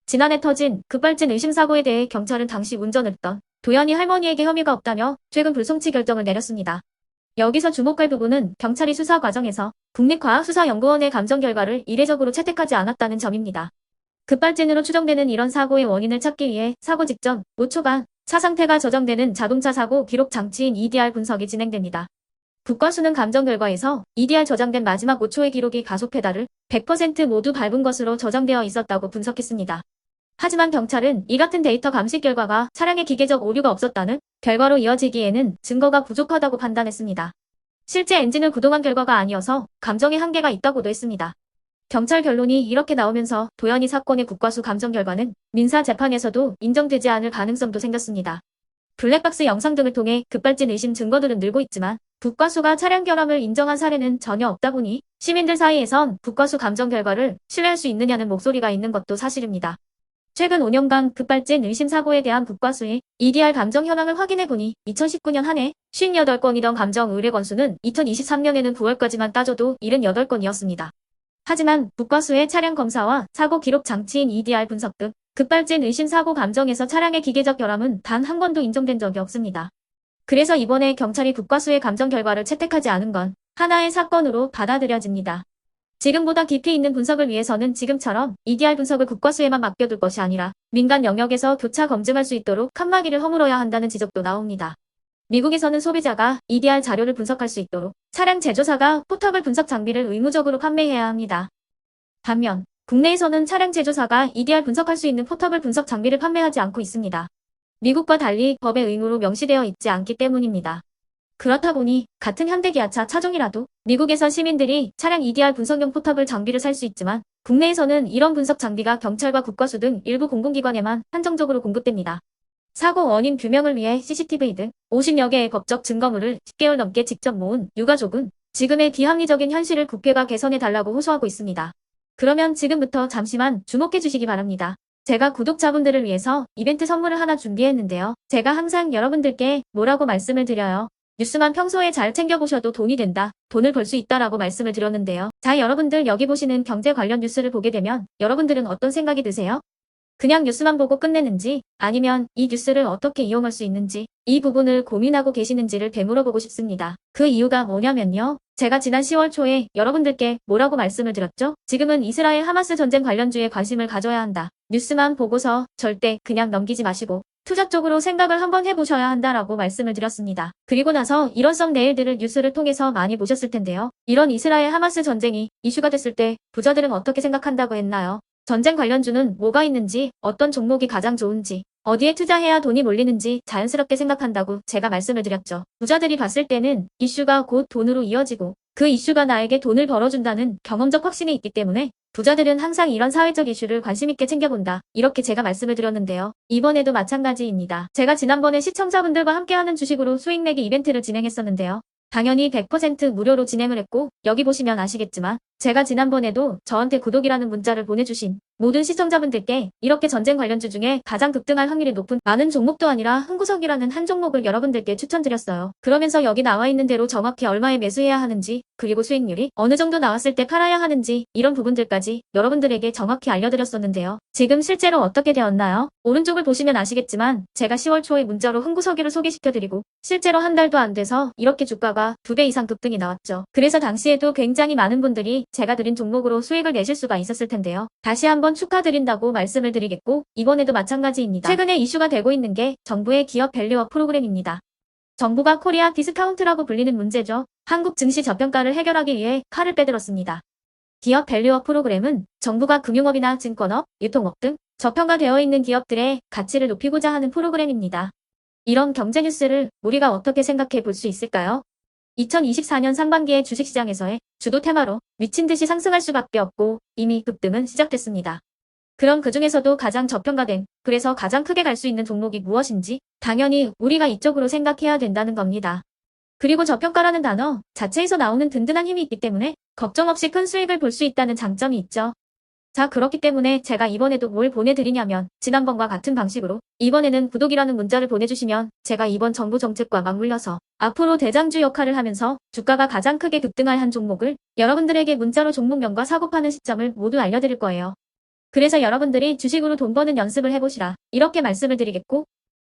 지난해 터진 급발진 의심 사고에 대해 경찰은 당시 운전했던 도연이 할머니에게 혐의가 없다며 최근 불송치 결정을 내렸습니다. 여기서 주목할 부분은 경찰이 수사 과정에서 국립과학수사연구원의 감정 결과를 이례적으로 채택하지 않았다는 점입니다. 급발진으로 추정되는 이런 사고의 원인을 찾기 위해 사고 직전 5초간 차 상태가 저장되는 자동차 사고 기록 장치인 EDR 분석이 진행됩니다. 국과수는 감정 결과에서 EDR 저장된 마지막 5초의 기록이 가속 페달을 100% 모두 밟은 것으로 저장되어 있었다고 분석했습니다. 하지만 경찰은 이 같은 데이터 감식 결과가 차량에 기계적 오류가 없었다는 결과로 이어지기에는 증거가 부족하다고 판단했습니다. 실제 엔진을 구동한 결과가 아니어서 감정에 한계가 있다고도 했습니다. 경찰 결론이 이렇게 나오면서 도연이 사건의 국과수 감정 결과는 민사 재판에서도 인정되지 않을 가능성도 생겼습니다. 블랙박스 영상 등을 통해 급발진 의심 증거들은 늘고 있지만 국과수가 차량 결함을 인정한 사례는 전혀 없다 보니 시민들 사이에선 국과수 감정 결과를 신뢰할 수 있느냐는 목소리가 있는 것도 사실입니다. 최근 5년간 급발진 의심 사고에 대한 국과수의 EDR 감정 현황을 확인해보니 2019년 한 해 58건이던 감정 의뢰 건수는 2023년에는 9월까지만 따져도 78건이었습니다. 하지만 국과수의 차량 검사와 사고 기록 장치인 EDR 분석 등 급발진 의심 사고 감정에서 차량의 기계적 결함은 단 한 건도 인정된 적이 없습니다. 그래서 이번에 경찰이 국과수의 감정 결과를 채택하지 않은 건 하나의 사건으로 받아들여집니다. 지금보다 깊이 있는 분석을 위해서는 지금처럼 EDR 분석을 국과수에만 맡겨둘 것이 아니라 민간 영역에서 교차 검증할 수 있도록 칸막이를 허물어야 한다는 지적도 나옵니다. 미국에서는 소비자가 EDR 자료를 분석할 수 있도록 차량 제조사가 포터블 분석 장비를 의무적으로 판매해야 합니다. 반면 국내에서는 차량 제조사가 EDR 분석할 수 있는 포터블 분석 장비를 판매하지 않고 있습니다. 미국과 달리 법의 의무로 명시되어 있지 않기 때문입니다. 그렇다 보니 같은 현대기아차 차종이라도 미국에서 시민들이 차량 EDR 분석용 포터블 장비를 살 수 있지만 국내에서는 이런 분석 장비가 경찰과 국과수 등 일부 공공기관에만 한정적으로 공급됩니다. 사고 원인 규명을 위해 CCTV 등 50여 개의 법적 증거물을 10개월 넘게 직접 모은 유가족은 지금의 비합리적인 현실을 국회가 개선해달라고 호소하고 있습니다. 그러면 지금부터 잠시만 주목해 주시기 바랍니다. 제가 구독자분들을 위해서 이벤트 선물을 하나 준비했는데요. 제가 항상 여러분들께 뭐라고 말씀을 드려요. 뉴스만 평소에 잘 챙겨보셔도 돈이 된다, 돈을 벌 수 있다라고 말씀을 드렸는데요. 자, 여러분들 여기 보시는 경제 관련 뉴스를 보게 되면 여러분들은 어떤 생각이 드세요? 그냥 뉴스만 보고 끝내는지 아니면 이 뉴스를 어떻게 이용할 수 있는지 이 부분을 고민하고 계시는지를 되물어보고 싶습니다. 그 이유가 뭐냐면요. 제가 지난 10월 초에 여러분들께 뭐라고 말씀을 드렸죠? 지금은 이스라엘 하마스 전쟁 관련주에 관심을 가져야 한다. 뉴스만 보고서 절대 그냥 넘기지 마시고 투자 쪽으로 생각을 한번 해보셔야 한다라고 말씀을 드렸습니다. 그리고 나서 일원성 내일들을 뉴스를 통해서 많이 보셨을 텐데요. 이런 이스라엘 하마스 전쟁이 이슈가 됐을 때 부자들은 어떻게 생각한다고 했나요? 전쟁 관련주는 뭐가 있는지, 어떤 종목이 가장 좋은지, 어디에 투자해야 돈이 몰리는지 자연스럽게 생각한다고 제가 말씀을 드렸죠. 부자들이 봤을 때는 이슈가 곧 돈으로 이어지고 그 이슈가 나에게 돈을 벌어준다는 경험적 확신이 있기 때문에 부자들은 항상 이런 사회적 이슈를 관심있게 챙겨본다. 이렇게 제가 말씀을 드렸는데요. 이번에도 마찬가지입니다. 제가 지난번에 시청자분들과 함께하는 주식으로 수익 내기 이벤트를 진행했었는데요. 당연히 100% 무료로 진행을 했고 여기 보시면 아시겠지만 제가 지난번에도 저한테 구독이라는 문자를 보내주신 모든 시청자분들께 이렇게 전쟁 관련주 중에 가장 급등할 확률이 높은 많은 종목도 아니라 흥구석이라는 한 종목을 여러분들께 추천드렸어요. 그러면서 여기 나와 있는 대로 정확히 얼마에 매수해야 하는지 그리고 수익률이 어느 정도 나왔을 때 팔아야 하는지 이런 부분들까지 여러분들에게 정확히 알려드렸었는데요. 지금 실제로 어떻게 되었나요? 오른쪽을 보시면 아시겠지만 제가 10월 초에 문자로 흥구석이를 소개시켜드리고 실제로 한 달도 안 돼서 이렇게 주가가 2배 이상 급등이 나왔죠. 그래서 당시에도 굉장히 많은 분들이 제가 드린 종목으로 수익을 내실 수가 있었을 텐데요. 다시 한번 축하드린다고 말씀을 드리겠고 이번에도 마찬가지입니다. 최근에 이슈가 되고 있는 게 정부의 기업 밸류업 프로그램입니다. 정부가 코리아 디스카운트라고 불리는 문제죠. 한국 증시 저평가를 해결하기 위해 칼을 빼들었습니다. 기업 밸류업 프로그램은 정부가 금융업이나 증권업, 유통업 등 저평가되어 있는 기업들의 가치를 높이고자 하는 프로그램입니다. 이런 경제 뉴스를 우리가 어떻게 생각해 볼 수 있을까요? 2024년 상반기에 주식시장에서의 주도 테마로 미친 듯이 상승할 수밖에 없고 이미 급등은 시작됐습니다. 그럼 그 중에서도 가장 저평가된, 그래서 가장 크게 갈 수 있는 종목이 무엇인지 당연히 우리가 이쪽으로 생각해야 된다는 겁니다. 그리고 저평가라는 단어 자체에서 나오는 든든한 힘이 있기 때문에 걱정 없이 큰 수익을 볼 수 있다는 장점이 있죠. 자, 그렇기 때문에 제가 이번에도 뭘 보내드리냐면 지난번과 같은 방식으로 이번에는 구독이라는 문자를 보내주시면 제가 이번 정부 정책과 맞물려서 앞으로 대장주 역할을 하면서 주가가 가장 크게 급등할 한 종목을 여러분들에게 문자로 종목명과 사고 파는 시점을 모두 알려드릴 거예요. 그래서 여러분들이 주식으로 돈 버는 연습을 해보시라. 이렇게 말씀을 드리겠고,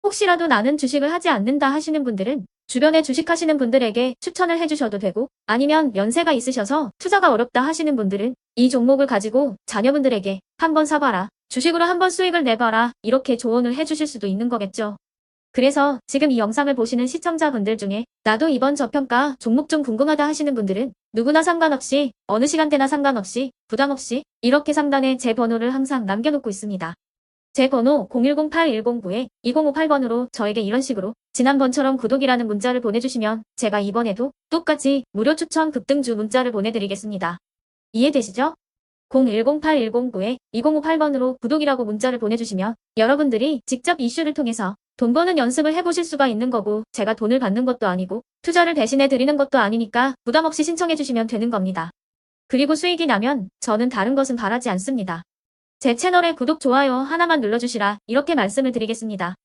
혹시라도 나는 주식을 하지 않는다 하시는 분들은 주변에 주식하시는 분들에게 추천을 해주셔도 되고, 아니면 연세가 있으셔서 투자가 어렵다 하시는 분들은 이 종목을 가지고 자녀분들에게 한번 사봐라. 주식으로 한번 수익을 내봐라. 이렇게 조언을 해주실 수도 있는 거겠죠. 그래서 지금 이 영상을 보시는 시청자분들 중에 나도 이번 저평가 종목 좀 궁금하다 하시는 분들은 누구나 상관없이 어느 시간대나 상관없이 부담 없이 이렇게 상단에 제 번호를 항상 남겨놓고 있습니다. 제 번호 010-8109-2058번으로 저에게 이런 식으로 지난번처럼 구독이라는 문자를 보내주시면 제가 이번에도 똑같이 무료 추천 급등주 문자를 보내드리겠습니다. 이해되시죠? 010-8109-2058번으로 구독이라고 문자를 보내주시면 여러분들이 직접 이슈를 통해서 돈 버는 연습을 해보실 수가 있는 거고, 제가 돈을 받는 것도 아니고 투자를 대신해 드리는 것도 아니니까 부담 없이 신청해 주시면 되는 겁니다. 그리고 수익이 나면 저는 다른 것은 바라지 않습니다. 제 채널에 구독, 좋아요 하나만 눌러주시라 이렇게 말씀을 드리겠습니다.